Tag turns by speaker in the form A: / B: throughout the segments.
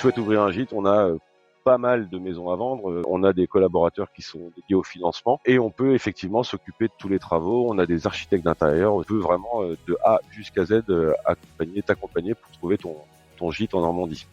A: souhaites ouvrir un gîte, on a pas mal de maisons à vendre. On a des collaborateurs qui sont dédiés au financement et on peut effectivement s'occuper de tous les travaux. On a des architectes d'intérieur. On peut vraiment de A jusqu'à Z t'accompagner pour trouver ton gîte en Normandie.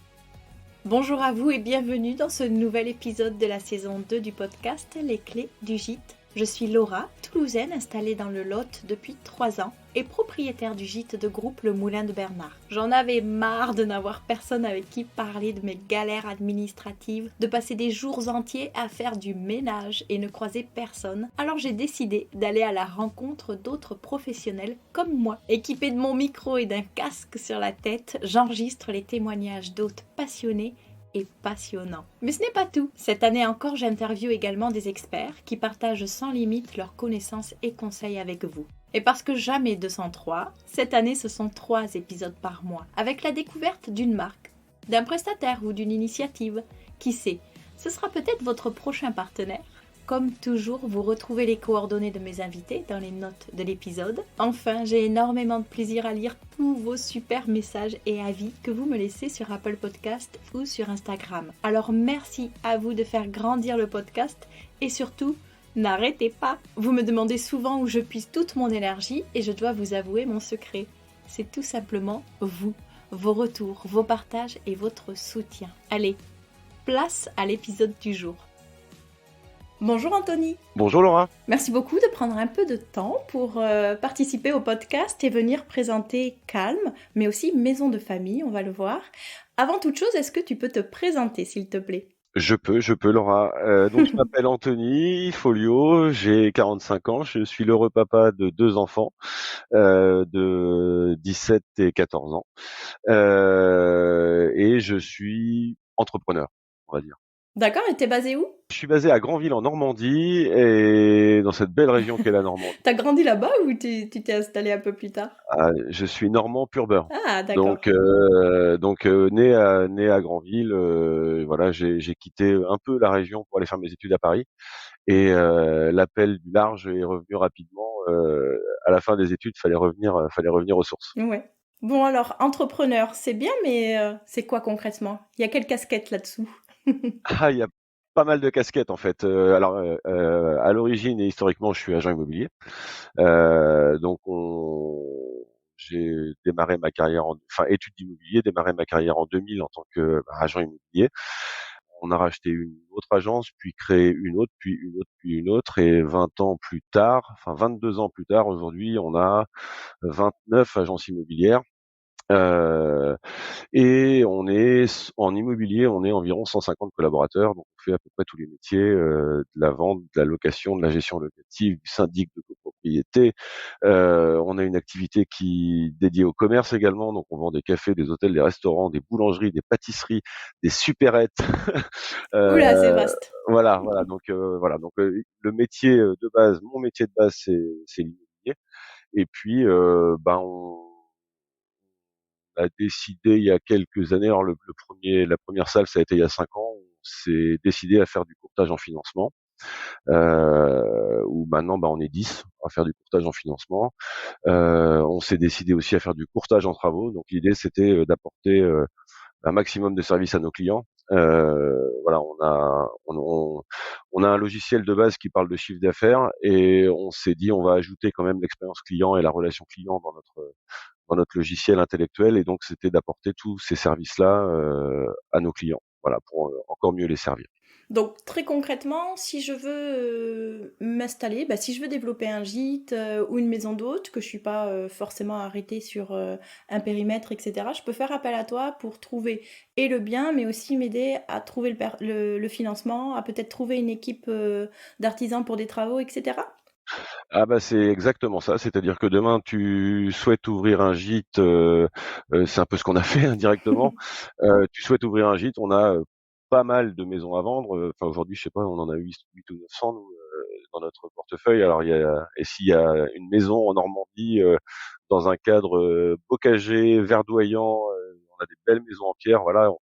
B: Bonjour à vous et bienvenue dans ce nouvel épisode de la saison 2 du podcast Les Clés du Gîte. Je suis Laura, toulousaine installée dans le Lot depuis 3 ans et propriétaire du gîte de groupe Le Moulin de Bernard. J'en avais marre de n'avoir personne avec qui parler de mes galères administratives, de passer des jours entiers à faire du ménage et ne croiser personne. Alors j'ai décidé d'aller à la rencontre d'autres professionnels comme moi. Équipée de mon micro et d'un casque sur la tête, j'enregistre les témoignages d'hôtes passionnés et passionnant. Mais ce n'est pas tout. Cette année encore, j'interviewe également des experts qui partagent sans limite leurs connaissances et conseils avec vous. Et parce que jamais 203, cette année ce sont 3 épisodes par mois, avec la découverte d'une marque, d'un prestataire ou d'une initiative. Qui sait, ce sera peut-être votre prochain partenaire. Comme toujours, vous retrouvez les coordonnées de mes invités dans les notes de l'épisode. Enfin, j'ai énormément de plaisir à lire tous vos super messages et avis que vous me laissez sur Apple Podcast ou sur Instagram. Alors merci à vous de faire grandir le podcast et surtout, n'arrêtez pas. Vous me demandez souvent où je puise toute mon énergie et je dois vous avouer mon secret. C'est tout simplement vous, vos retours, vos partages et votre soutien. Allez, place à l'épisode du jour. Bonjour Anthony.
A: Bonjour Laura.
B: Merci beaucoup de prendre un peu de temps pour participer au podcast et venir présenter Calme, mais aussi Maison de Famille, on va le voir. Avant toute chose, est-ce que tu peux te présenter s'il te plaît ?
A: Je peux Laura. Donc je m'appelle Anthony Folio, j'ai 45 ans, je suis l'heureux papa de 2 enfants de 17 et 14 ans. Et je suis entrepreneur, on va dire.
B: D'accord, et t'es basé où ?
A: Je suis basé à Granville en Normandie et dans cette belle région qu'est la Normandie.
B: T'as grandi là-bas ou tu t'es installé un peu plus tard ?
A: Je suis normand pur beurre.
B: Ah, d'accord.
A: Né à Granville, voilà, j'ai quitté un peu la région pour aller faire mes études à Paris et l'appel du large est revenu rapidement. À la fin des études, fallait revenir aux sources.
B: Ouais. Bon alors, entrepreneur, c'est bien, mais c'est quoi concrètement ? Il y a quelle casquette là-dessous ?
A: Il y a pas mal de casquettes en fait. À l'origine et historiquement, je suis agent immobilier. Donc j'ai démarré ma carrière études d'immobilier, démarré ma carrière en 2000 en tant qu'agent immobilier. On a racheté une autre agence, puis créé une autre, puis une autre, puis une autre, et 22 ans plus tard, aujourd'hui, on a 29 agences immobilières. Et en immobilier, on est environ 150 collaborateurs, donc on fait à peu près tous les métiers, de la vente, de la location, de la gestion locative, du syndic de copropriété. On a une activité qui dédiée au commerce également, donc on vend des cafés, des hôtels, des restaurants, des boulangeries, des pâtisseries, des supérettes.
B: Oula, c'est vaste.
A: Voilà, donc le métier de base, mon métier de base, c'est l'immobilier. Et puis, on a décidé il y a quelques années, alors la première salle, ça a été il y a 5 ans, on s'est décidé à faire du courtage en financement, où maintenant, on est 10 à faire du courtage en financement. On s'est décidé aussi à faire du courtage en travaux. Donc l'idée, c'était d'apporter un maximum de services à nos clients. Voilà, on a un logiciel de base qui parle de chiffre d'affaires et on s'est dit on va ajouter quand même l'expérience client et la relation client dans notre logiciel intellectuel, et donc c'était d'apporter tous ces services-là à nos clients, voilà, pour encore mieux les servir.
B: Donc très concrètement, si je veux m'installer, si je veux développer un gîte ou une maison d'hôte, que je suis pas forcément arrêtée sur un périmètre, etc., je peux faire appel à toi pour trouver et le bien, mais aussi m'aider à trouver le financement, à peut-être trouver une équipe d'artisans pour des travaux, etc.
A: C'est exactement ça, c'est-à-dire que demain tu souhaites ouvrir un gîte, c'est un peu ce qu'on a fait indirectement. Tu souhaites ouvrir un gîte, on a pas mal de maisons à vendre. Aujourd'hui, je sais pas, on en a 8 ou 900 nous, dans notre portefeuille. Alors s'il y a une maison en Normandie dans un cadre bocager, verdoyant, on a des belles maisons en pierre, voilà, on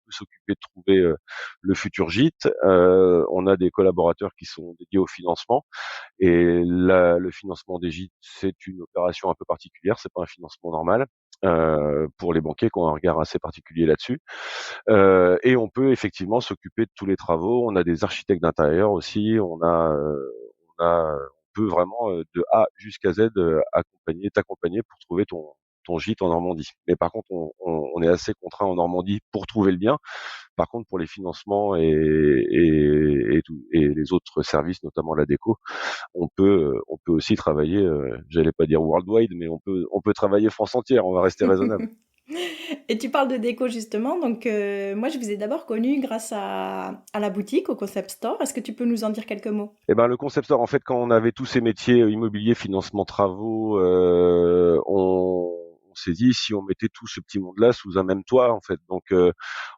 A: peut s'occuper de trouver le futur gîte. On a des collaborateurs qui sont dédiés au financement. Et le financement des gîtes, c'est une opération un peu particulière, c'est pas un financement normal. pour les banquiers qui ont un regard assez particulier là-dessus. Et on peut effectivement s'occuper de tous les travaux. On a des architectes d'intérieur aussi. On peut vraiment de A jusqu'à Z t'accompagner pour trouver ton gîte en Normandie. Mais par contre, on est assez contraint en Normandie pour trouver le bien. Par contre, pour les financements et les autres services, notamment la déco, on peut aussi travailler, j'allais pas dire worldwide, mais on peut travailler France entière. On va rester raisonnable.
B: Et tu parles de déco justement, donc moi je vous ai d'abord connu grâce à la boutique, au Concept Store. Est-ce que tu peux nous en dire quelques mots?
A: Eh ben, le concept store, en fait, quand on avait tous ces métiers immobilier, financement, travaux, on s'est dit si on mettait tout ce petit monde-là sous un même toit, en fait. Donc,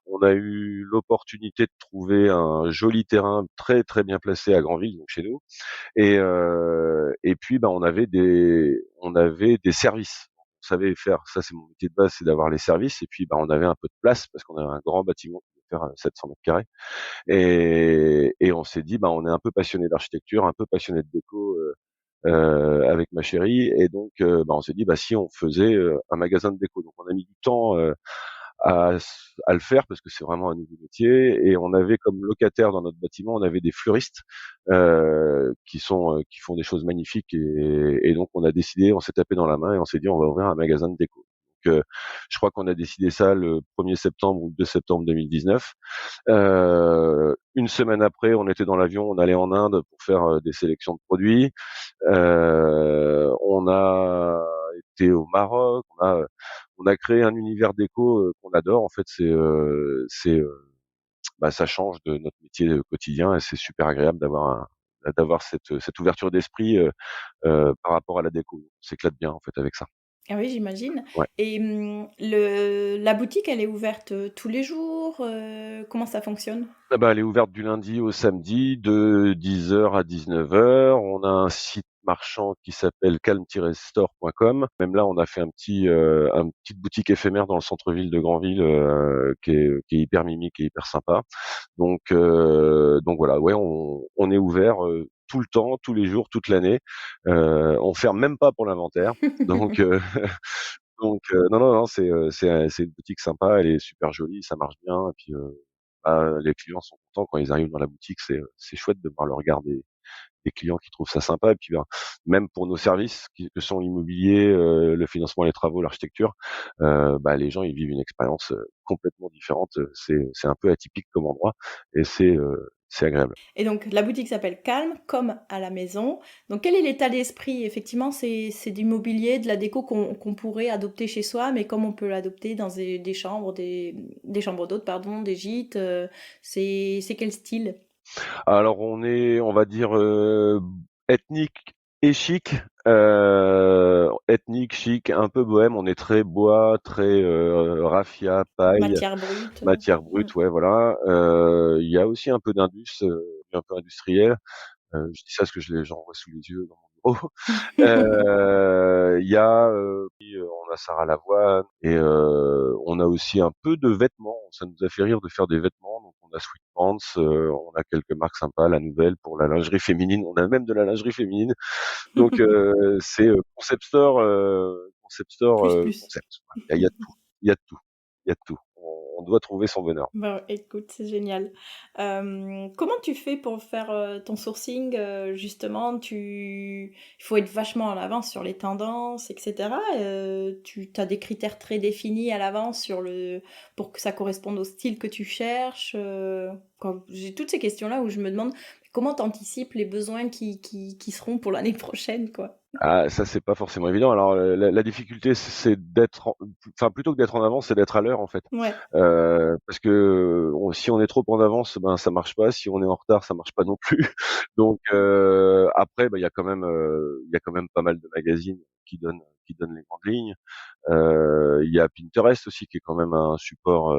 A: on a eu l'opportunité de trouver un joli terrain très très bien placé à Granville, donc chez nous. Et puis, ben, on avait des services. On savait faire, ça c'est mon métier de base, c'est d'avoir les services. Et puis, ben, on avait un peu de place parce qu'on avait un grand bâtiment qui devait faire 700 mètres carrés. Et on s'est dit, bah, on est un peu passionné d'architecture, un peu passionné de déco avec ma chérie, et donc bah, on s'est dit, bah, si on faisait un magasin de déco. Donc on a mis du temps à le faire parce que c'est vraiment un nouveau métier, et on avait comme locataire dans notre bâtiment, on avait des fleuristes qui font des choses magnifiques, et donc on s'est tapé dans la main et on s'est dit, on va ouvrir un magasin de déco. Donc, je crois qu'on a décidé ça le 1er septembre ou le 2 septembre 2019. Une semaine après, on était dans l'avion, on allait en Inde pour faire des sélections de produits. On a été au Maroc. On a créé un univers déco qu'on adore. En fait, bah, ça change de notre métier quotidien, et c'est super agréable d'avoir cette ouverture d'esprit par rapport à la déco. On s'éclate bien en fait avec ça.
B: Ah oui, j'imagine.
A: Ouais.
B: Et la boutique, elle est ouverte tous les jours? Comment ça fonctionne?
A: Ah bah, elle est ouverte du lundi au samedi de 10h à 19h. On a un site marchand qui s'appelle calme-store.com. Même là, on a fait une petite boutique éphémère dans le centre-ville de Granville, qui est hyper mimique et hyper sympa. Donc voilà, ouais, on est ouvert tout le temps, tous les jours, toute l'année. On ferme même pas pour l'inventaire. Donc non, non, non, c'est une boutique sympa, elle est super jolie, ça marche bien, et puis bah, les clients sont contents quand ils arrivent dans la boutique. C'est chouette de voir le regard des clients qui trouvent ça sympa. Et puis ben, même pour nos services que sont l'immobilier, le financement, les travaux, l'architecture, bah, les gens ils vivent une expérience complètement différente. C'est un peu atypique comme endroit, et c'est agréable.
B: Et donc la boutique s'appelle Calme, comme à la maison. Donc quel est l'état d'esprit? Effectivement, c'est du mobilier, de la déco qu'on pourrait adopter chez soi, mais comme on peut l'adopter dans des chambres, des chambres d'hôtes, pardon, des gîtes, c'est quel style?
A: Alors on va dire, ethnique et chic. Ethnique, chic, un peu bohème. On est très bois, très raffia, paille,
B: Matière brute?
A: matière
B: Mmh.
A: brute, ouais, voilà. Il y a aussi un peu un peu industriel. Je dis ça parce que j'en vois sous les yeux dans mon bureau. Il y a, on a Sarah Lavoine, et on a aussi un peu de vêtements. Ça nous a fait rire de faire des vêtements, donc on a Sweatpants, on a quelques marques sympas, La Nouvelle pour la lingerie féminine, on a même de la lingerie féminine. Donc c'est
B: Plus.
A: concept. Il y a de tout, il y a de tout, il y a de tout. On doit trouver son bonheur.
B: Bah, écoute, c'est génial. Comment tu fais pour faire, ton sourcing, justement? Il faut être vachement en avance sur les tendances et cetera. Tu as des critères très définis à l'avance pour que ça corresponde au style que tu cherches? J'ai toutes ces questions-là où je me demande comment tu anticipes les besoins qui seront pour l'année prochaine, quoi?
A: Ah, ça, c'est pas forcément évident. Alors, la difficulté, c'est enfin, plutôt que d'être en avance, c'est d'être à l'heure, en fait.
B: Ouais.
A: Parce que si on est trop en avance, ben ça marche pas. Si on est en retard, ça marche pas non plus. Donc après, bah, il y a quand même pas mal de magazines qui donnent les grandes lignes. Il y a Pinterest aussi qui est quand même un support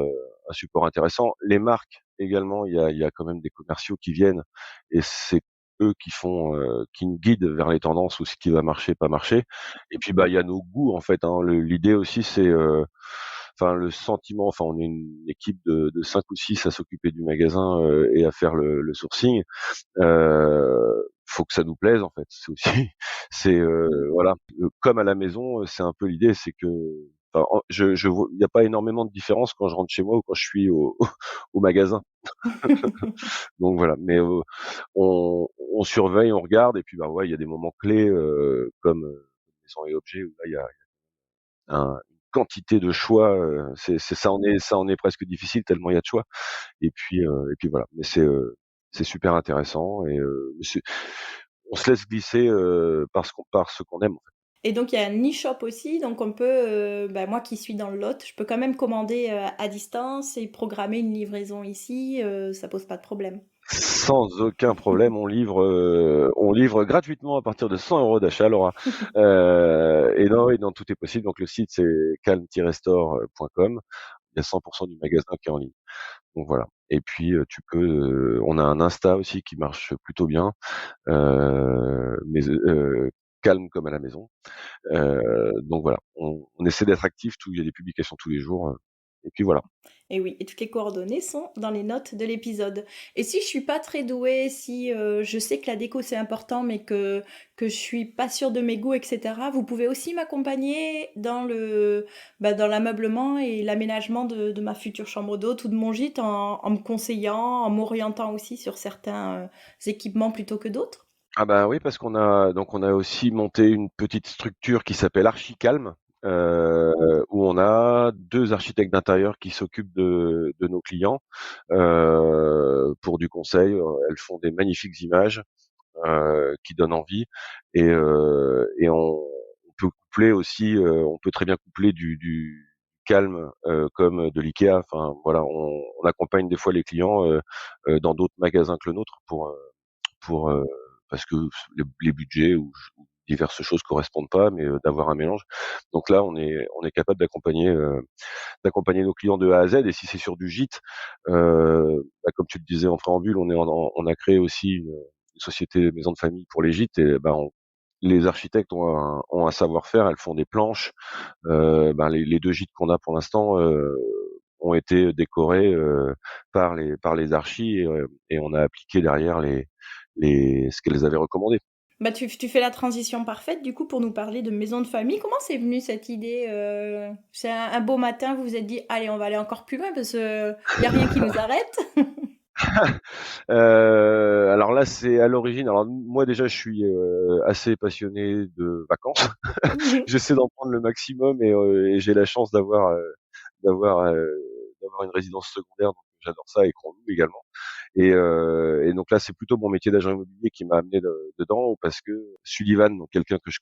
A: intéressant. Les marques également, il y a quand même des commerciaux qui viennent, et c'est eux qui nous guident vers les tendances ou ce qui va marcher, pas marcher. Et puis bah il y a nos goûts en fait, hein. L'idée aussi c'est enfin le sentiment, enfin on est une équipe de 5 ou 6 à s'occuper du magasin et à faire le sourcing. Faut que ça nous plaise en fait. C'est aussi, voilà. Comme à la maison, c'est un peu l'idée, c'est que enfin, je vois, il n'y a pas énormément de différence quand je rentre chez moi ou quand je suis au au magasin. Donc voilà, mais on surveille, on regarde et puis, bah, ouais, il y a des moments clés, comme, maison et objets où là, il y a une quantité de choix, c'est ça en est presque difficile tellement il y a de choix et puis voilà. Mais c'est super intéressant et c'est on se laisse glisser, par ce qu'on aime.
B: Et donc il y a un e-shop aussi, donc on peut, bah, moi qui suis dans le Lot, je peux quand même commander, à distance et programmer une livraison ici, ça pose pas de problème?
A: Sans aucun problème, on livre gratuitement à partir de 100 € d'achat, Laura. Et non, oui, non, tout est possible. Donc le site c'est calm-store.com. Il y a 100% du magasin qui est en ligne. Donc voilà. Et puis tu peux, on a un Insta aussi qui marche plutôt bien, mais calme comme à la maison. Donc voilà, on essaie d'être actif. Il y a des publications tous les jours. Et puis voilà.
B: Et oui, et toutes les coordonnées sont dans les notes de l'épisode. Et si je suis pas très douée, si je sais que la déco c'est important, mais que je suis pas sûre de mes goûts, etc., vous pouvez aussi m'accompagner dans dans l'ameublement et l'aménagement de ma future chambre d'hôte ou de mon gîte en me conseillant, en m'orientant aussi sur certains équipements plutôt que d'autres.
A: Ah bah oui, parce qu'on a aussi monté une petite structure qui s'appelle Archicalm, où on a 2 architectes d'intérieur qui s'occupent de nos clients, pour du conseil. Elles font des magnifiques images, qui donnent envie et on peut coupler aussi, on peut très bien coupler du calme, comme de l'IKEA. Enfin voilà, on accompagne des fois les clients, dans d'autres magasins que le nôtre pour, parce que les budgets ou diverses choses correspondent pas, mais d'avoir un mélange. Donc là, on est capable d'accompagner nos clients de A à Z. Et si c'est sur du gîte, bah, comme tu le disais en préambule, on a créé aussi une société maison de famille pour les gîtes et bah, les architectes ont un savoir-faire. Elles font des planches. Ben, les 2 gîtes qu'on a pour l'instant, ont été décorés, par les archis et on a appliqué derrière ce qu'elles avaient recommandé.
B: Bah, tu fais la transition parfaite du coup pour nous parler de maison de famille. Comment c'est venu cette idée? C'est un beau matin, vous vous êtes dit, allez, on va aller encore plus loin parce qu'il n'y a rien qui nous arrête.
A: Alors là, c'est à l'origine. Alors moi déjà, je suis assez passionné de vacances. J'essaie d'en prendre le maximum et j'ai la chance d'avoir d'avoir une résidence secondaire, donc j'adore ça et qu'on loue également. Et donc là, c'est plutôt mon métier d'agent immobilier qui m'a amené dedans parce que Sullivan, donc quelqu'un que je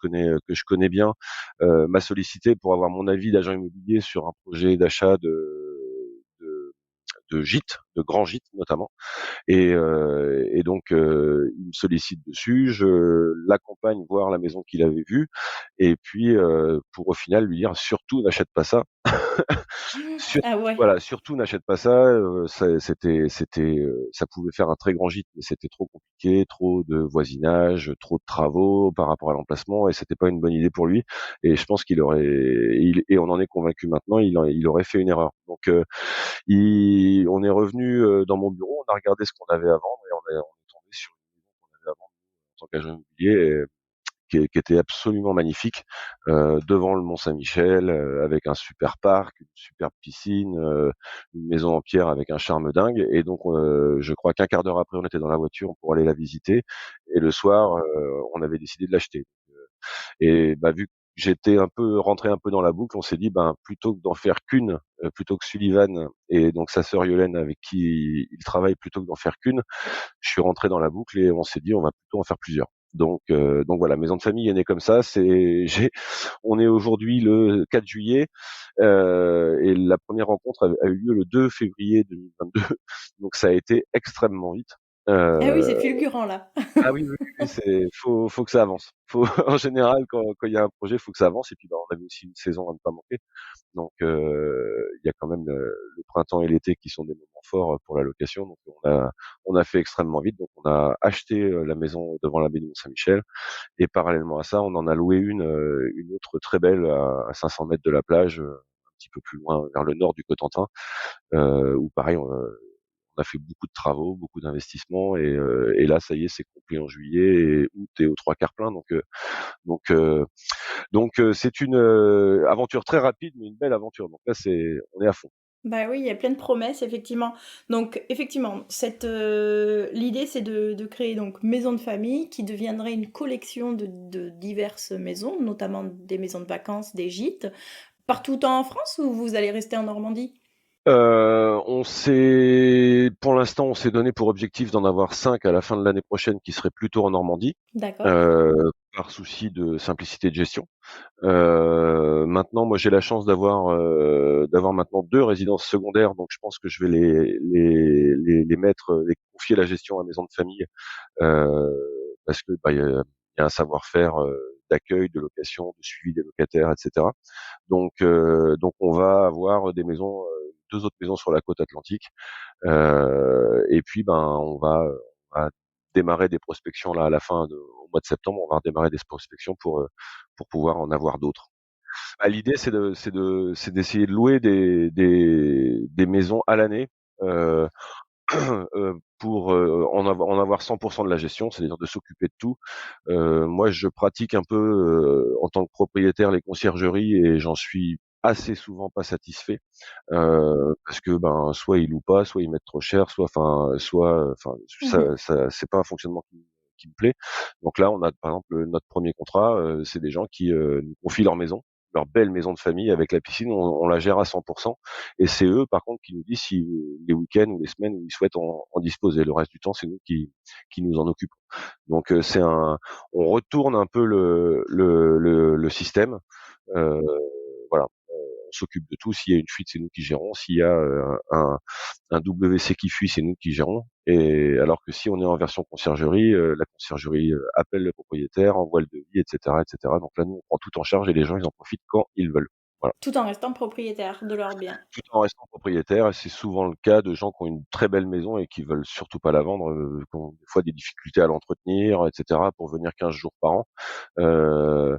A: connais bien, m'a sollicité pour avoir mon avis d'agent immobilier sur un projet d'achat de gîtes, de grands gîtes notamment. Et donc il me sollicite dessus, je l'accompagne voir la maison qu'il avait vue et puis pour au final lui dire: «Surtout n'achète pas ça». Sur
B: Ah ouais.
A: Voilà, surtout n'achète pas ça, ça pouvait faire un très grand gîte, mais c'était trop compliqué, trop de voisinage, trop de travaux par rapport à l'emplacement et c'était pas une bonne idée pour lui et je pense qu'il aurait et on en est convaincu maintenant, il aurait fait une erreur. Donc on est revenu, dans mon bureau, on a regardé ce qu'on avait à vendre et on est tombé sur une maison qu'on avait à vendre en tant qu'agent immobilier qui était absolument magnifique, devant le Mont-Saint-Michel, avec un super parc, une superbe piscine, une maison en pierre avec un charme dingue. Et donc, je crois qu'un quart d'heure après, on était dans la voiture pour aller la visiter. Et le soir, on avait décidé de l'acheter. Et bah, vu que j'étais rentré un peu dans la boucle, on s'est dit, ben, plutôt que d'en faire qu'une, plutôt que Sullivan et donc sa sœur Yolène avec qui il travaille, plutôt que d'en faire qu'une, je suis rentré dans la boucle et on s'est dit: «On va plutôt en faire plusieurs». Donc voilà, maison de famille est née comme ça. On est aujourd'hui le 4 juillet, et la première rencontre a eu lieu le 2 février 2022, donc ça a été extrêmement vite.
B: Ah oui, c'est
A: Heu,
B: fulgurant là.
A: ah oui, oui, oui, faut que ça avance. Faut en général quand il y a un projet, faut que ça avance et puis, bah, on avait aussi une saison à ne pas manquer. Donc il y a quand même le printemps et l'été qui sont des moments forts, pour la location. Donc on a fait extrêmement vite. Donc on a acheté, la maison devant l'abbaye du Mont-Saint-Michel et parallèlement à ça, on en a loué une autre très belle à 500 mètres de la plage, un petit peu plus loin vers le nord du Cotentin, où pareil, a fait beaucoup de travaux, beaucoup d'investissements et là, ça y est, c'est complet en juillet et août est aux 3/4 plein donc heu c'est une, aventure très rapide, mais une belle aventure. Donc là, on est à fond.
B: Bah oui, il y a plein de promesses, effectivement. Donc, effectivement, l'idée, c'est de créer donc maison de famille qui deviendrait une collection de diverses maisons, notamment des maisons de vacances, des gîtes, partout en France ou vous allez rester en Normandie?
A: Pour l'instant, on s'est donné pour objectif d'en avoir 5 à la fin de l'année prochaine qui seraient plutôt en Normandie,
B: D'accord.
A: par souci de simplicité de gestion. Maintenant, moi, j'ai la chance d'avoir maintenant 2 résidences secondaires, donc je pense que je vais les mettre, les confier la gestion à maison de famille, heu, parce que, bah, il y a un savoir-faire, d'accueil, de location, de suivi des locataires et cetera. Donc on va avoir des maisons, 2 autres maisons sur la côte atlantique, et puis, ben, on va démarrer des prospections là à la fin au mois de septembre, on va redémarrer des prospections pour pouvoir en avoir d'autres. Bah, l'idée c'est d'essayer de louer des maisons à l'année, heu pour, en avoir 100 de la gestion, c'est-à-dire de s'occuper de tout. Moi, je pratique un peu, en tant que propriétaire, les conciergeries et j'en suis assez souvent pas satisfait, parce que, ben, soit ils louent pas, soit ils mettent trop cher, enfin,
B: Mmh.
A: ça c'est pas un fonctionnement qui me plaît. Donc là, on a, par exemple, notre premier contrat, c'est des gens qui, nous confient leur maison, leur belle maison de famille avec la piscine, on la gère à 100 et c'est eux, par contre, qui nous disent si, les week-ends ou les semaines où ils souhaitent en disposer. Le reste du temps, c'est nous qui nous en occupons. Donc, on retourne un peu le système. Heu, voilà, on s'occupe de tout. S'il y a une fuite, c'est nous qui gérons. S'il y a, un WC qui fuit, c'est nous qui gérons. Et alors que si on est en version conciergerie, la conciergerie, appelle le propriétaire, envoie le devis, et cetera, et cetera. Donc là, nous, on prend tout en charge et les gens, ils en profitent quand ils veulent. Voilà.
B: Tout en restant propriétaire de leurs biens.
A: Tout en restant propriétaire et c'est souvent le cas de gens qui ont une très belle maison et qui veulent surtout pas la vendre, qui ont des fois des difficultés à l'entretenir et cetera, pour venir 15 jours par an. Heu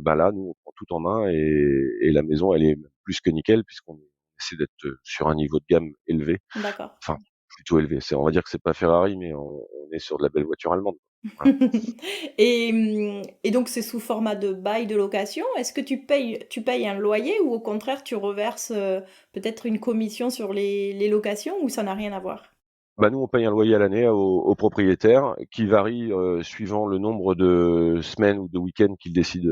A: bah, là, nous, on prend tout en main et la maison, elle est même plus que nickel puisqu'on essaie d'être, sur un niveau de gamme élevé,
B: D'accord.
A: enfin, plutôt élevé. On va dire que c'est pas Ferrari, mais on est sur de la belle voiture allemande. Voilà.
B: Et donc c'est sous format de bail de location? Est-ce que tu payes un loyer ou au contraire tu reverses, peut-être une commission sur les locations ou ça n'a rien à voir?
A: Bah, nous, on paye un loyer à l'année au propriétaire qui varie, suivant le nombre de semaines ou de week-ends qu'il décide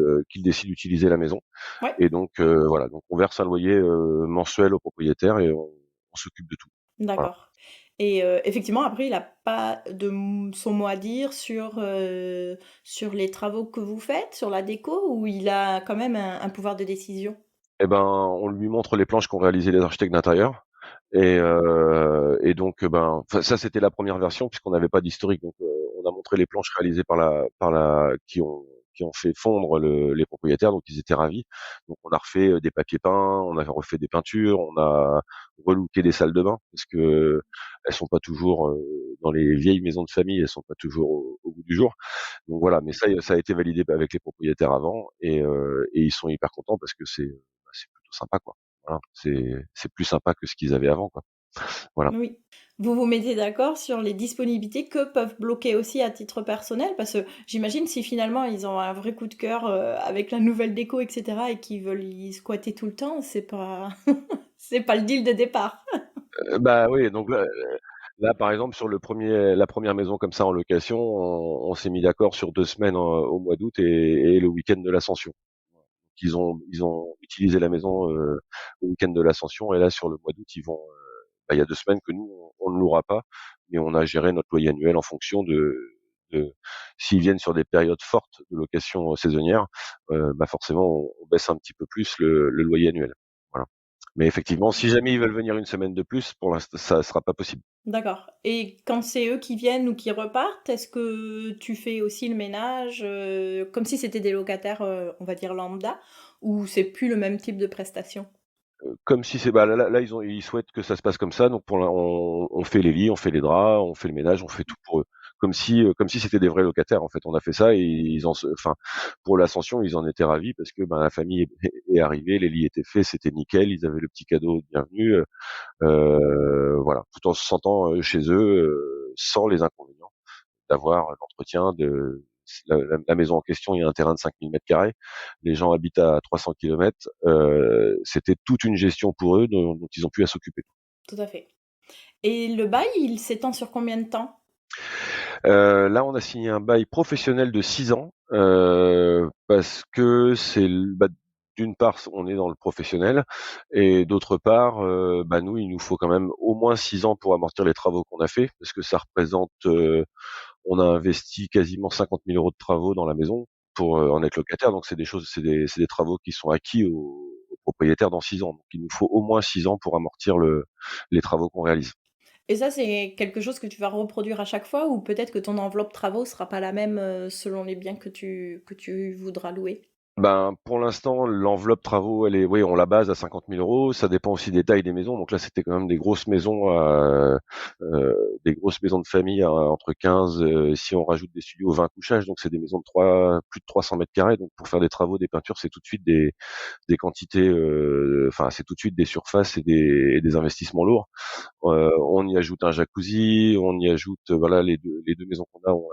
A: d'utiliser la maison
B: Ouais,
A: et donc voilà, donc on verse un loyer, mensuel au propriétaire et on s'occupe de tout. Voilà.
B: d'accord. Et effectivement après il a pas son mot à dire sur les travaux que vous faites, sur la déco ou il a quand même un pouvoir de décision?
A: Et ben, on lui montre les planches qu'ont réalisées les architectes d'intérieur et donc ben, enfin ça c'était la première version puisqu'on n'avait pas d'historique donc on a montré les planches réalisées par la qui ont fait fondre les propriétaires donc ils étaient ravis. Donc on a refait, des papiers peints, on a refait des peintures, on a relooké des salles de bain parce que elles sont pas toujours, dans les vieilles maisons de famille, elles sont pas toujours au goût du jour. Donc voilà, mais ça a été validé avec les propriétaires avant et ils sont hyper contents parce que c'est plutôt sympa, quoi. Voilà, c'est plus sympa que ce qu'ils avaient avant, quoi. Voilà.
B: Oui. Vous vous mettez d'accord sur les disponibilités que peuvent bloquer aussi à titre personnel? Parce que j'imagine si finalement ils ont un vrai coup de cœur, avec la nouvelle déco et cetera et qu'ils veulent y squatter tout le temps, c'est pas c'est pas le deal de départ.
A: Bah, oui, donc là, par exemple, sur la première maison comme ça en location, on s'est mis d'accord sur 2 semaines, au mois d'août et le week-end de l'Ascension. Ils ont utilisé la maison, au week-end de l'Ascension et là, sur le mois d'août, bah, il y a 2 semaines que nous, on ne louera pas, mais on a géré notre loyer annuel en fonction de s'ils viennent sur des périodes fortes de location, saisonnière, bah, forcément, on baisse un petit peu plus le loyer annuel. Voilà. Mais effectivement, si jamais ils veulent venir une semaine de plus, pour l'instant, ça sera pas possible.
B: D'accord et quand c'est eux qui viennent ou qui repartent, est-ce que tu fais aussi le ménage, comme si c'était des locataires, on va dire lambda? Ou c'est plus le même type de prestation?
A: Comme si c'est bah, là, ils souhaitent que ça se passe comme ça, donc pour l'in on fait les lits, on fait les draps, on fait le ménage, on fait tout pour eux. comme si c'était des vrais locataires en fait. On a fait ça et enfin pour l'ascension ils en étaient ravis parce que la famille est arrivée, les lits étaient faits, c'était nickel, ils avaient le petit cadeau de bienvenue, voilà, tout en se sentant chez eux, sans les inconvénients d'avoir l'entretien de la maison en question. Il y a un terrain de 5000 mètres carrés. Les gens habitent à 300 kilomètres. C'était toute une gestion pour eux dont ils ont pu à s'occuper.
B: Tout à fait. Et le bail, il s'étend sur combien de temps?
A: Là, on a signé un bail professionnel de 6 ans, parce que d'une part, on est dans le professionnel et d'autre part, nous, il nous faut quand même au moins 6 ans pour amortir les travaux qu'on a faits parce que ça représente, on a investi quasiment 50 000 € de travaux dans la maison pour, en être locataire. Donc c'est des travaux qui sont acquis aux propriétaires dans 6 ans. Donc il nous faut au moins 6 ans pour amortir les travaux qu'on réalise.
B: Et ça, c'est quelque chose que tu vas reproduire à chaque fois ou peut-être que ton enveloppe travaux sera pas la même selon les biens que tu voudras louer?
A: Pour l'instant, l'enveloppe travaux, oui, on la base à 50 000 €. Ça dépend aussi des tailles des maisons. Donc là, c'était quand même des grosses maisons de famille entre 15, si on rajoute des studios, 20 couchages. Donc c'est des maisons de plus de 300 mètres carrés. Donc pour faire des travaux, des peintures, c'est tout de suite des quantités, enfin c'est tout de suite des surfaces et des investissements lourds. On y ajoute un jacuzzi, on y ajoute, voilà, les deux maisons qu'on a ont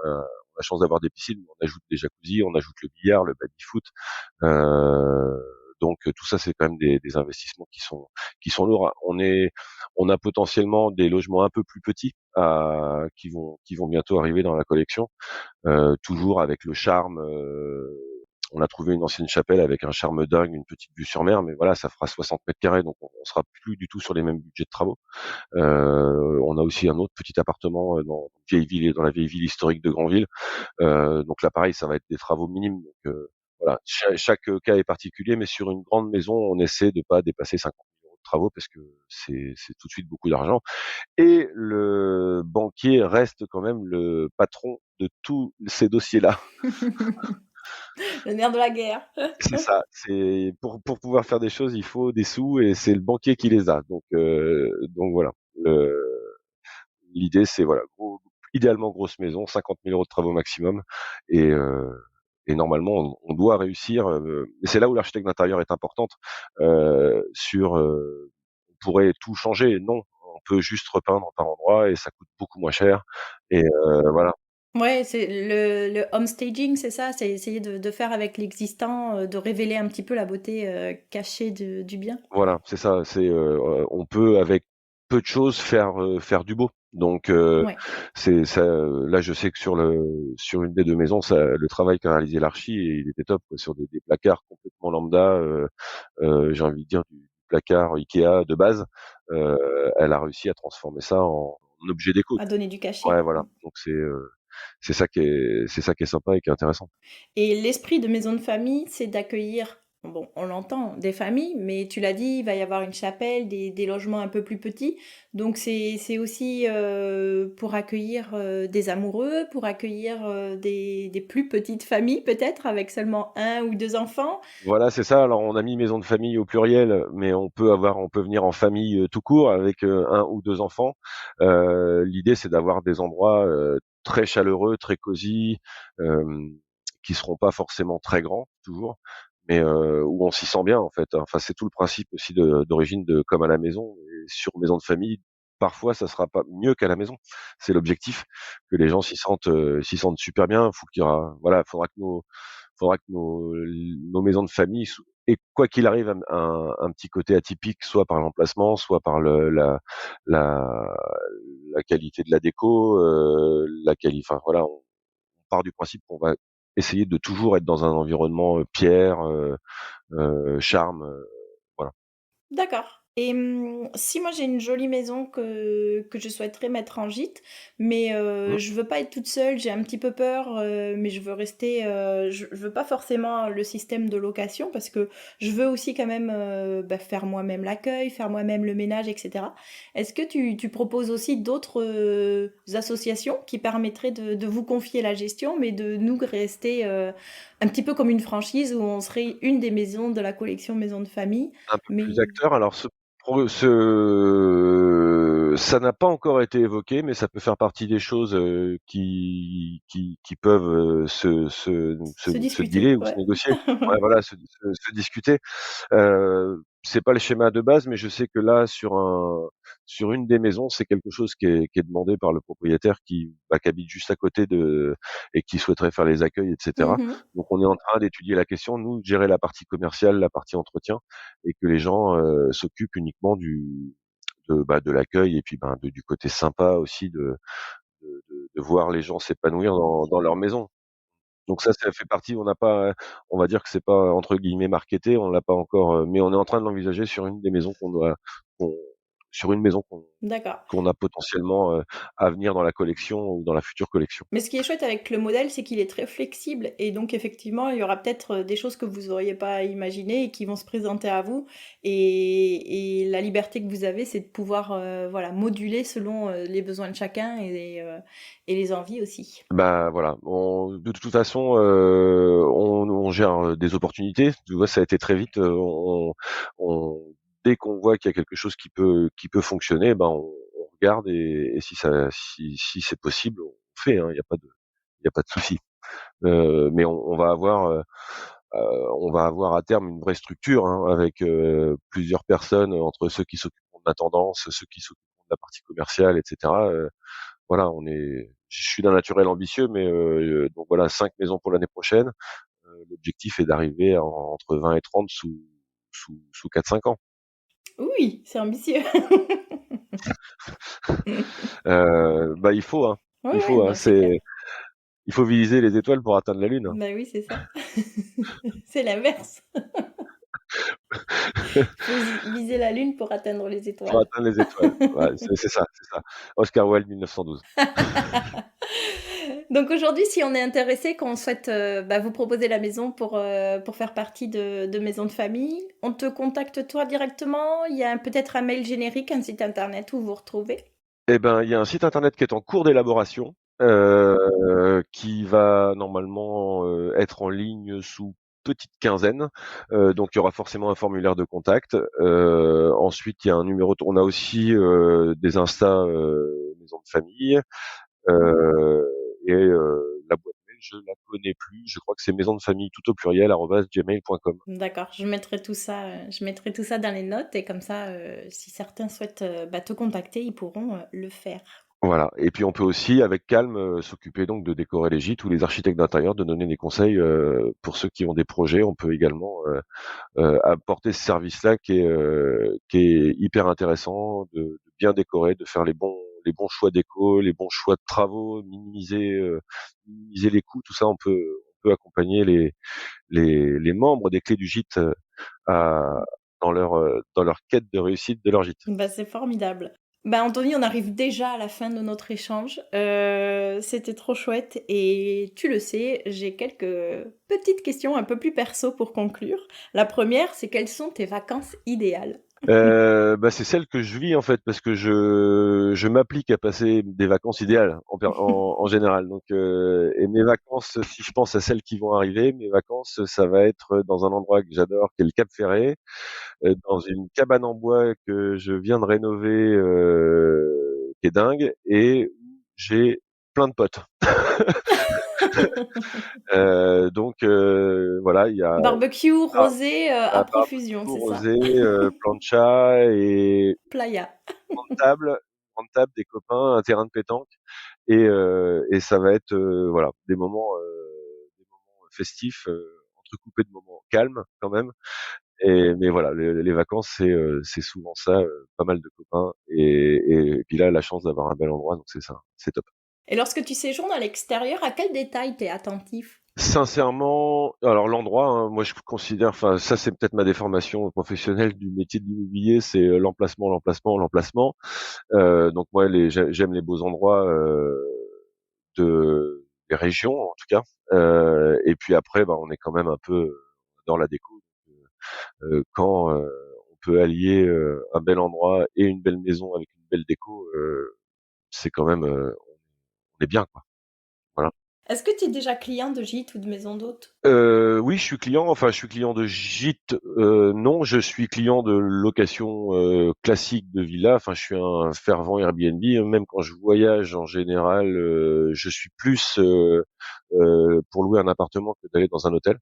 A: la chance d'avoir des piscines, mais on ajoute des jacuzzis, on ajoute le billard, le baby-foot. Donc tout ça, c'est quand même des investissements qui sont lourds. On a potentiellement des logements un peu plus petits qui vont bientôt arriver dans la collection, toujours avec le charme. On a trouvé une ancienne chapelle avec un charme dingue, une petite vue sur mer, mais voilà, ça fera 60 mètres carrés, donc on sera plus du tout sur les mêmes budgets de travaux. On a aussi un autre petit appartement dans la vieille ville historique de Granville. Donc là, pareil, ça va être des travaux minimes. Donc voilà, chaque cas est particulier, mais sur une grande maison, on essaie de pas dépasser 50 000 € de travaux parce que c'est tout de suite beaucoup d'argent. Et le banquier reste quand même le patron de tous ces dossiers-là.
B: Le nerf de la guerre.
A: C'est ça. C'est pour pouvoir faire des choses, il faut des sous et c'est le banquier qui les a. Donc voilà. L'idée, c'est voilà, idéalement grosse maison, 50 000 € de travaux maximum, et, euh, et normalement, on doit réussir. Et c'est là où l'architecte d'intérieur est importante. On pourrait tout changer, non, on peut juste repeindre par endroit et ça coûte beaucoup moins cher. Et voilà.
B: Ouais, c'est le homestaging, c'est ça? C'est essayer de faire avec l'existant, de révéler un petit peu la beauté cachée du bien?
A: Voilà, c'est ça. On peut avec peu de choses faire du beau. Donc
B: Ouais.
A: c'est ça. Là, je sais que sur une des deux maisons, le travail qu'a réalisé l'archi, il était top, quoi, sur des placards complètement lambda. J'ai envie de dire du placard Ikea de base. Elle a réussi à transformer ça en objet déco.
B: À donner du
A: Ouais,
B: cachet.
A: voilà. Donc c'est ça qui est sympa et qui est intéressant.
B: Et l'esprit de maison de famille, c'est d'accueillir, bon, on l'entend, des familles, mais tu l'as dit, il va y avoir une chapelle, des logements un peu plus petits. Donc c'est aussi pour accueillir des amoureux, pour accueillir des plus petites familles peut-être, avec seulement un ou deux enfants.
A: Voilà, c'est ça. Alors, on a mis maison de famille au pluriel, mais on peut venir en famille tout court avec un ou deux enfants. L'idée, c'est d'avoir des endroits très chaleureux, très cosy, euh, qui seront pas forcément très grands toujours, mais où on s'y sent bien en fait. Enfin, c'est tout le principe aussi d'origine de comme à la maison. Et sur maison de famille, parfois, ça sera pas mieux qu'à la maison. C'est l'objectif, que les gens s'y sentent super bien. Voilà, faudra que nos maisons de famille et quoi qu'il arrive, un petit côté atypique, soit par l'emplacement, soit par la, la qualité de la déco, enfin voilà, on part du principe qu'on va essayer de toujours être dans un environnement pierre, charme, voilà.
B: D'accord. Et si moi j'ai une jolie maison que je souhaiterais mettre en gîte, mais
A: Mmh.
B: je veux pas être toute seule, j'ai un petit peu peur, mais je veux rester, je veux pas forcément le système de location parce que je veux aussi quand même faire moi-même l'accueil, faire moi-même le ménage, etc. Est-ce que tu proposes aussi d'autres associations qui permettraient de vous confier la gestion, mais de nous rester un petit peu comme une franchise où on serait une des maisons de la collection Maison de famille?
A: Un peu plus
B: Mais
A: acteur. Alors Ça n'a pas encore été évoqué, mais ça peut faire partie des choses, qui peuvent,
B: Se
A: se dealer
B: disputer,
A: ou se
B: ouais.
A: négocier. Ouais, voilà, se discuter. C'est pas le schéma de base, mais je sais que là, sur une des maisons, c'est quelque chose qui est demandé par le propriétaire qui habite juste à côté et qui souhaiterait faire les accueils, et cetera.
B: Mmh.
A: Donc on est en train d'étudier la question, nous, de gérer la partie commerciale, la partie entretien, et que les gens, s'occupent uniquement de l'accueil, et puis, ben, du côté sympa aussi de voir les gens s'épanouir dans leur maison. Donc ça fait partie, on n'a pas, on va dire que c'est pas entre guillemets «marketé», on l'a pas encore, mais on est en train de l'envisager qu'on sur une maison
B: D'accord.
A: qu'on a potentiellement, à venir dans la collection ou dans la future collection.
B: Mais ce qui est chouette avec le modèle, c'est qu'il est très flexible et donc effectivement, il y aura peut-être, des choses que vous auriez pas imaginées et qui vont se présenter à vous et la liberté que vous avez, c'est de pouvoir, voilà, moduler selon, les besoins de chacun et les envies aussi.
A: Bah, voilà, de toute façon, on gère, des opportunités. Tu vois, ça a été très vite, on dès qu'on voit qu'il y a quelque chose qui peut fonctionner, ben, on regarde, et si c'est possible, on fait, hein, il y a pas de souci. Mais on va avoir à terme une vraie structure, hein, avec, plusieurs personnes, entre ceux qui s'occuperont de la tendance, ceux qui s'occuperont de la partie commerciale, et cetera. Voilà, je suis d'un naturel ambitieux, mais donc voilà, 5 maisons pour l'année prochaine. L'objectif est d'arriver entre 20 et 30 sous 4-5 ans.
B: Oui, c'est ambitieux.
A: Bah, il faut, hein,
B: Oui,
A: il
B: oui,
A: faut, hein,
B: non, c'est clair.
A: il faut viser les étoiles pour atteindre la lune, hein.
B: Bah oui, c'est ça. C'est l'inverse. Il faut viser la lune pour atteindre les
A: Pour
B: étoiles.
A: atteindre les étoiles. Ouais, c'est ça. Oscar Wilde 1912.
B: Donc aujourd'hui, si on est intéressé, qu'on souhaite, bah, vous proposer la maison pour faire partie de maison de famille, on te contacte toi directement? Il y a peut-être un mail générique, un site internet où vous retrouvez?
A: Eh ben, il y a un site internet qui est en cours d'élaboration, qui va normalement, être en ligne sous petite quinzaine. Donc il y aura forcément un formulaire de contact. Ensuite, il y a un numéro on a aussi, des Insta, maison de famille, et la boîte mail, je la connais plus. Je crois que c'est maison de famille tout au pluriel @gmail.com.
B: D'accord, je mettrai tout ça dans les notes et comme ça, si certains souhaitent, bah, te contacter, ils pourront, le faire.
A: Voilà, et puis on peut aussi avec calme, s'occuper donc de décorer les gîtes, ou les architectes d'intérieur de donner des conseils, pour ceux qui ont des projets. On peut également, apporter ce service-là qui est hyper intéressant, de bien décorer, de faire les bons choix déco, les bons choix de travaux, minimiser les coûts. Tout ça, on peut accompagner les membres des clés du gîte, à dans leur quête de réussite de leur gîte.
B: Bah, c'est formidable. Bah, Anthony, on arrive déjà à la fin de notre échange. C'était trop chouette et tu le sais, j'ai quelques petites questions un peu plus perso pour conclure. La première, c'est quelles sont tes vacances idéales?
A: Bah, c'est celle que je vis, en fait, parce que je m'applique à passer des vacances idéales en général. Donc, et mes vacances, si je pense à celles qui vont arriver, mes vacances, ça va être dans un endroit que j'adore, qui est le Cap Ferré, dans une cabane en bois que je viens de rénover, qui est dingue, et où j'ai plein de potes. Donc, voilà, il y a
B: Barbecue,
A: ah,
B: rosé, à
A: barbecue,
B: profusion, c'est ça?
A: rosé, plancha et
B: Playa.
A: grande table, des copains, un terrain de pétanque, et ça va être, voilà, des moments festifs, entrecoupés de moments calmes quand même. Mais voilà, les vacances, c'est souvent ça, pas mal de copains, et puis là, la chance d'avoir un bel endroit, donc c'est ça, c'est top.
B: Et lorsque tu séjournes à l'extérieur, à quel détail t'es attentif?
A: Sincèrement, alors l'endroit, hein, moi je considère, enfin ça c'est peut-être ma déformation professionnelle du métier de l'immobilier, c'est, l'emplacement, l'emplacement, l'emplacement. Donc moi j'aime les beaux endroits, des régions en tout cas. Et puis après, bah, on est quand même un peu dans la déco. Quand, on peut allier, un bel endroit et une belle maison avec une belle déco, c'est quand même, on est bien, quoi. Voilà.
B: Est-ce que tu es déjà client de gîte ou de maison d'hôte?
A: Oui, je suis client de gîte, non, je suis client de location, classique de villa. Enfin, je suis un fervent Airbnb, même quand je voyage en général, je suis plus, pour louer un appartement que d'aller dans un hôtel.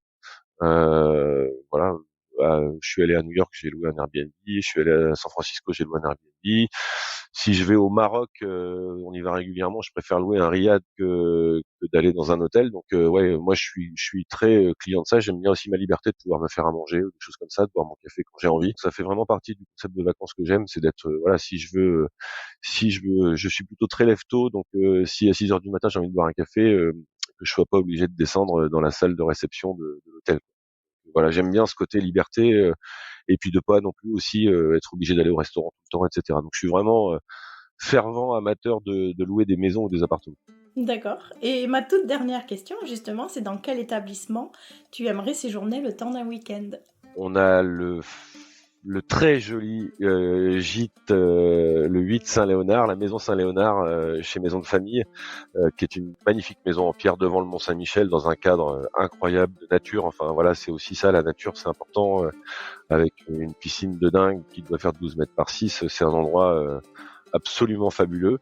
A: Voilà, je suis allé à New York, j'ai loué un Airbnb, je suis allé à San Francisco, j'ai loué un Airbnb. Si je vais au Maroc, on y va régulièrement, je préfère louer un riad que d'aller dans un hôtel. Donc ouais, moi je suis très client de ça. J'aime bien aussi ma liberté de pouvoir me faire à manger ou des choses comme ça, de boire mon café quand j'ai envie. Ça fait vraiment partie du concept de vacances que j'aime, c'est d'être voilà, si je veux, je suis plutôt très lève-tôt. Donc si à 6 heures du matin j'ai envie de boire un café, que je sois pas obligé de descendre dans la salle de réception de l'hôtel. Voilà, j'aime bien ce côté liberté, et puis de pas non plus aussi être obligé d'aller au restaurant tout le temps, etc. Donc je suis vraiment fervent amateur de louer des maisons ou des appartements.
B: D'accord. Et ma toute dernière question, justement, c'est dans quel établissement tu aimerais séjourner le temps d'un week-end?
A: On a le très joli gîte, le 8 Saint-Léonard, la maison Saint-Léonard chez Maison de Famille, qui est une magnifique maison en pierre devant le Mont Saint-Michel, dans un cadre incroyable de nature. Enfin voilà, c'est aussi ça, la nature, c'est important, avec une piscine de dingue qui doit faire 12 mètres par 6. C'est un endroit absolument fabuleux.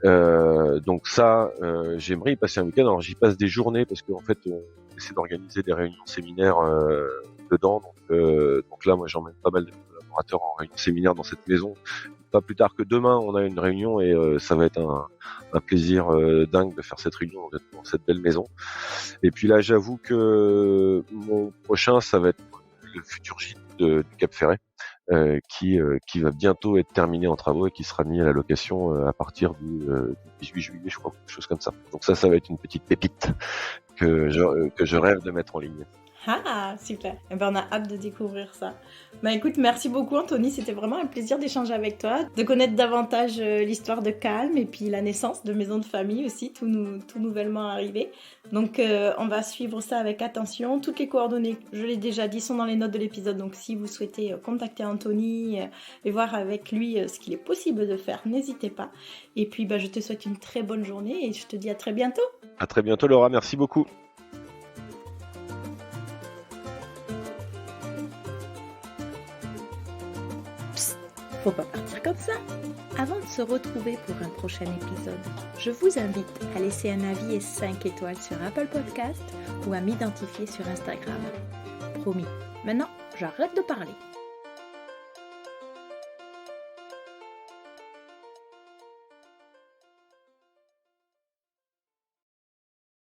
A: Donc ça, j'aimerais y passer un week-end. Alors j'y passe des journées parce qu'en fait, on essaie d'organiser des réunions séminaires dedans. Donc là, moi, j'emmène pas mal de collaborateurs en réunion séminaire dans cette maison. Pas plus tard que demain, on a une réunion et ça va être un plaisir dingue de faire cette réunion dans cette belle maison. Et puis là, j'avoue que mon prochain, ça va être le futur gîte du Cap Ferret, qui va bientôt être terminé en travaux et qui sera mis à la location à partir du 18 juillet, je crois, quelque chose comme ça. Donc ça va être une petite pépite que je rêve de mettre en ligne.
B: Ah, super. Eh ben, on a hâte de découvrir ça. Bah écoute, merci beaucoup Anthony, c'était vraiment un plaisir d'échanger avec toi, de connaître davantage l'histoire de Calme et puis la naissance de Maison de Famille aussi, tout nouvellement arrivé. Donc on va suivre ça avec attention. Toutes les coordonnées, je l'ai déjà dit, sont dans les notes de l'épisode. Donc si vous souhaitez contacter Anthony et voir avec lui ce qu'il est possible de faire, n'hésitez pas. Et puis bah, je te souhaite une très bonne journée et je te dis à très bientôt.
A: À très bientôt Laura, merci beaucoup.
B: Faut pas partir comme ça. Avant de se retrouver pour un prochain épisode, je vous invite à laisser un avis et 5 étoiles sur Apple Podcast ou à m'identifier sur Instagram. Promis, maintenant j'arrête de parler.